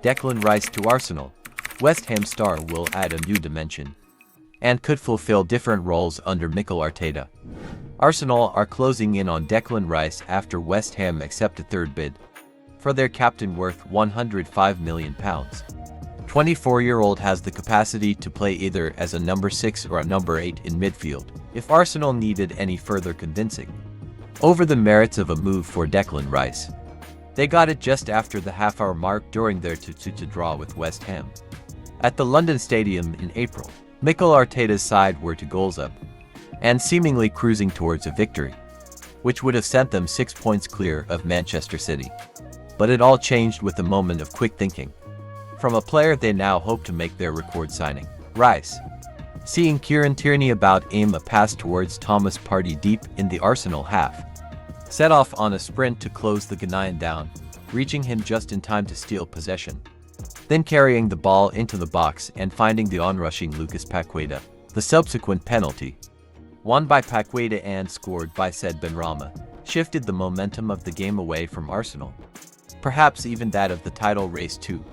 Declan Rice to Arsenal. West Ham star will add a new dimension and could fulfill different roles under Mikel Arteta. Arsenal are closing in on Declan Rice after West Ham accept a third bid for their captain worth £105 million. 24-year-old has the capacity to play either as a number 6 or a number 8 in midfield, if Arsenal needed any further convincing over the merits of a move for Declan Rice. They got it just after the half-hour mark during their 2-2 draw with West Ham at the London Stadium in April. Mikel Arteta's side were 2 goals up and seemingly cruising towards a victory, which would have sent them 6 points clear of Manchester City. But it all changed with a moment of quick thinking from a player they now hope to make their record signing. Rice, seeing Kieran Tierney about aim a pass towards Thomas Partey deep in the Arsenal half, set off on a sprint to close the Ghanaian down, reaching him just in time to steal possession, then carrying the ball into the box and finding the onrushing Lucas Paqueta. The subsequent penalty, won by Paqueta and scored by Said Benrahma, shifted the momentum of the game away from Arsenal, perhaps even that of the title race too.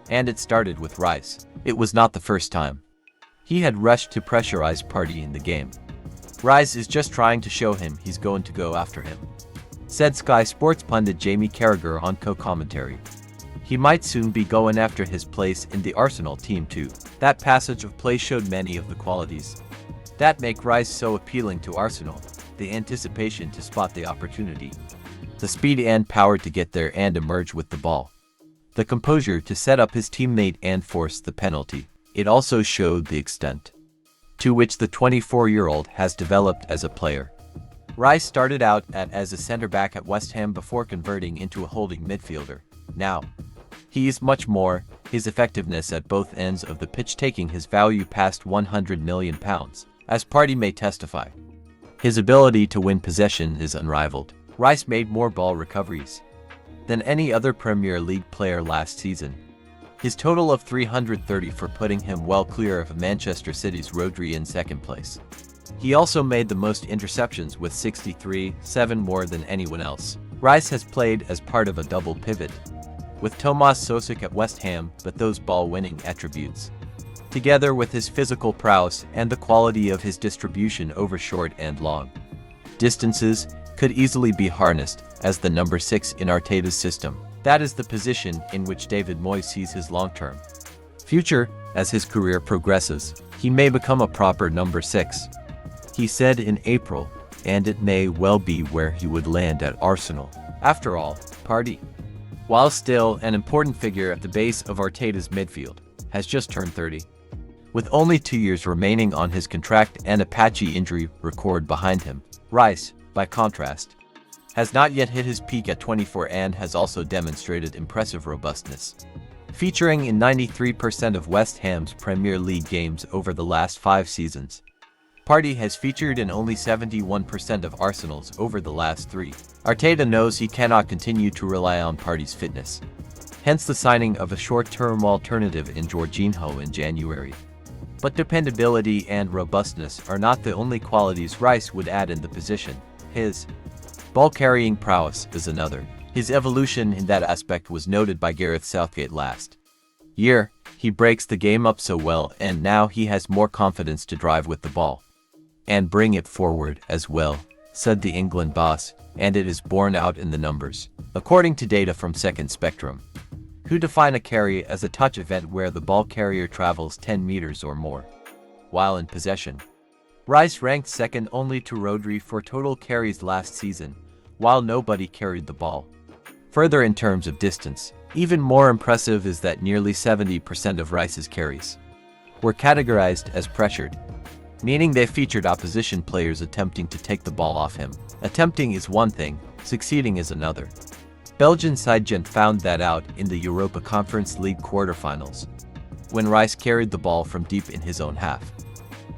And it started with Rice. It was not the first time he had rushed to pressurize Partey in the game. Rice is just trying to show him he's going to go after him, said Sky Sports pundit Jamie Carragher on co-commentary. He might soon be going after his place in the Arsenal team too. That passage of play showed many of the qualities that make Rice so appealing to Arsenal: the anticipation to spot the opportunity, the speed and power to get there and emerge with the ball, the composure to set up his teammate and force the penalty. It also showed the extent to which the 24-year-old has developed as a player. Rice started out as a centre-back at West Ham before converting into a holding midfielder. Now, he is much more, his effectiveness at both ends of the pitch taking his value past £100 million, as Partey may testify. His ability to win possession is unrivaled. Rice made more ball recoveries than any other Premier League player last season, his total of 334 putting him well clear of Manchester City's Rodri in second place. He also made the most interceptions with 63, 7 more than anyone else. Rice has played as part of a double pivot with Tomas Sosek at West Ham, but those ball-winning attributes, together with his physical prowess and the quality of his distribution over short and long distances, could easily be harnessed as the number 6 in Arteta's system. That is the position in which David Moyes sees his long-term future. As his career progresses, he may become a proper number 6, he said in April, and it may well be where he would land at Arsenal. After all, Partey, while still an important figure at the base of Arteta's midfield, has just turned 30. With only 2 years remaining on his contract and a patchy injury record behind him. Rice, by contrast, has not yet hit his peak at 24 and has also demonstrated impressive robustness, featuring in 93% of West Ham's Premier League games over the last 5 seasons. Partey has featured in only 71% of Arsenal's over the last 3. Arteta knows he cannot continue to rely on Partey's fitness, hence the signing of a short-term alternative in Jorginho in January. But dependability and robustness are not the only qualities Rice would add in the position. His ball-carrying prowess is another. His evolution in that aspect was noted by Gareth Southgate last year. He breaks the game up so well, and now he has more confidence to drive with the ball and bring it forward as well, said the England boss, and it is borne out in the numbers. According to data from Second Spectrum, who define a carry as a touch event where the ball carrier travels 10 meters or more while in possession. Rice ranked second only to Rodri for total carries last season, while nobody carried the ball further in terms of distance. Even more impressive is that nearly 70% of Rice's carries were categorized as pressured, meaning they featured opposition players attempting to take the ball off him. Attempting is one thing, succeeding is another. Belgian side Gent found that out in the Europa Conference League quarterfinals, when Rice carried the ball from deep in his own half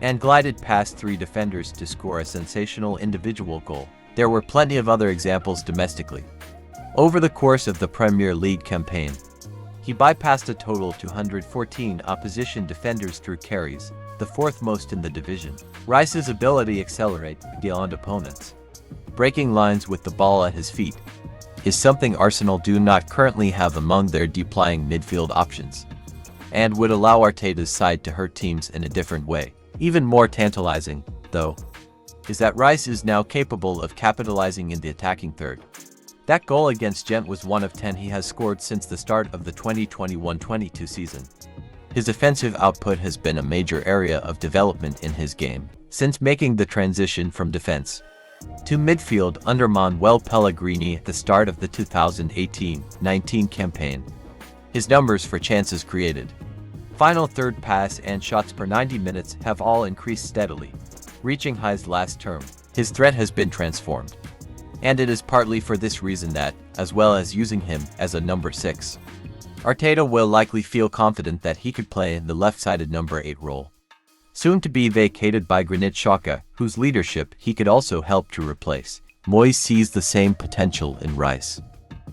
and glided past 3 defenders to score a sensational individual goal. There were plenty of other examples domestically. Over the course of the Premier League campaign, he bypassed a total 214 opposition defenders through carries, the 4th most in the division. Rice's ability to accelerate beyond opponents, breaking lines with the ball at his feet, is something Arsenal do not currently have among their deep-lying midfield options, and would allow Arteta's side to hurt teams in a different way. Even more tantalizing, though, is that Rice is now capable of capitalizing in the attacking third. That goal against Gent was one of 10 he has scored since the start of the 2021-22 season. His offensive output has been a major area of development in his game since making the transition from defense to midfield under Manuel Pellegrini at the start of the 2018-19 campaign. His numbers for chances created, final third pass and shots per 90 minutes have all increased steadily, reaching highs last term. His threat has been transformed, and it is partly for this reason that, as well as using him as a number 6, Arteta will likely feel confident that he could play in the left-sided number 8 role, soon to be vacated by Granit Xhaka, whose leadership he could also help to replace. Moyes sees the same potential in Rice.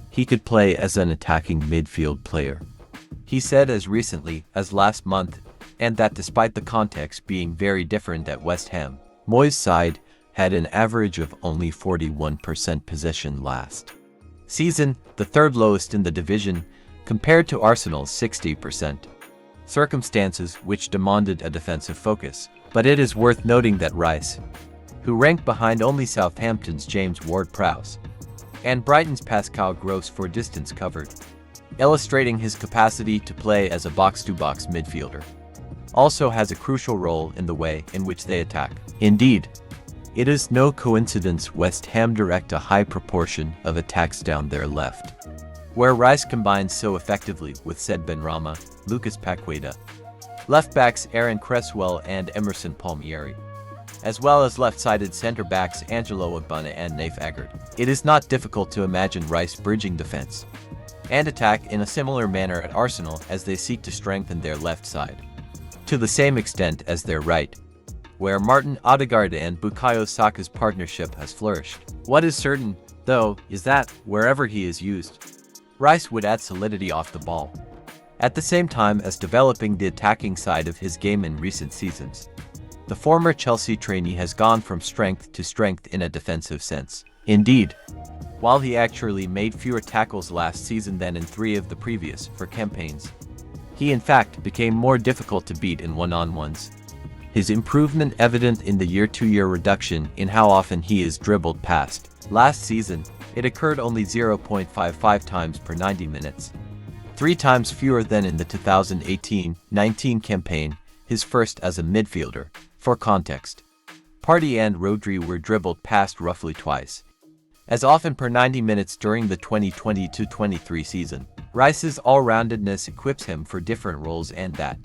He could play as an attacking midfield player. He said as recently as last month, and that despite the context being very different at West Ham, Moyes' side had an average of only 41% possession last season, the third lowest in the division, compared to Arsenal's 60%. Circumstances which demanded a defensive focus. But it is worth noting that Rice, who ranked behind only Southampton's James Ward-Prowse and Brighton's Pascal Gross for distance covered, illustrating his capacity to play as a box-to-box midfielder, also has a crucial role in the way in which they attack. Indeed, it is no coincidence West Ham direct a high proportion of attacks down their left, where Rice combines so effectively with Said Benrahma, Lucas Paqueta, left-backs Aaron Cresswell and Emerson Palmieri, as well as left-sided centre-backs Angelo Ogbonna and Naif Agard. It is not difficult to imagine Rice bridging defense and attack in a similar manner at Arsenal as they seek to strengthen their left side, to the same extent as their right, where Martin Odegaard and Bukayo Saka's partnership has flourished. What is certain, though, is that, wherever he is used, Rice would add solidity off the ball, at the same time as developing the attacking side of his game in recent seasons. The former Chelsea trainee has gone from strength to strength in a defensive sense. Indeed, while he actually made fewer tackles last season than in 3 of the previous 4 campaigns, he in fact became more difficult to beat in one-on-ones. His improvement evident in the year-to-year reduction in how often he is dribbled past. Last season, it occurred only 0.55 times per 90 minutes, 3 times fewer than in the 2018-19 campaign, his first as a midfielder. For context, Partey and Rodri were dribbled past roughly twice as often per 90 minutes during the 2022-23 season. Rice's all-roundedness equips him for different roles, and that,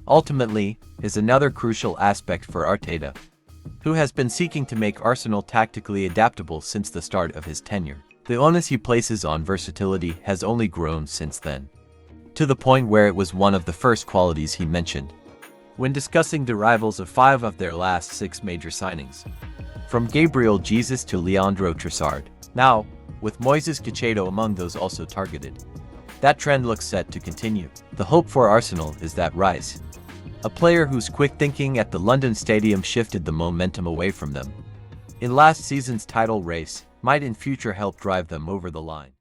ultimately, is another crucial aspect for Arteta, who has been seeking to make Arsenal tactically adaptable since the start of his tenure. The onus he places on versatility has only grown since then, to the point where it was one of the first qualities he mentioned when discussing the rivals of 5 of their last 6 major signings, from Gabriel Jesus to Leandro Trossard. Now, with Moises Caicedo among those also targeted, that trend looks set to continue. The hope for Arsenal is that Rice, a player whose quick thinking at the London Stadium shifted the momentum away from them in last season's title race, might in future help drive them over the line.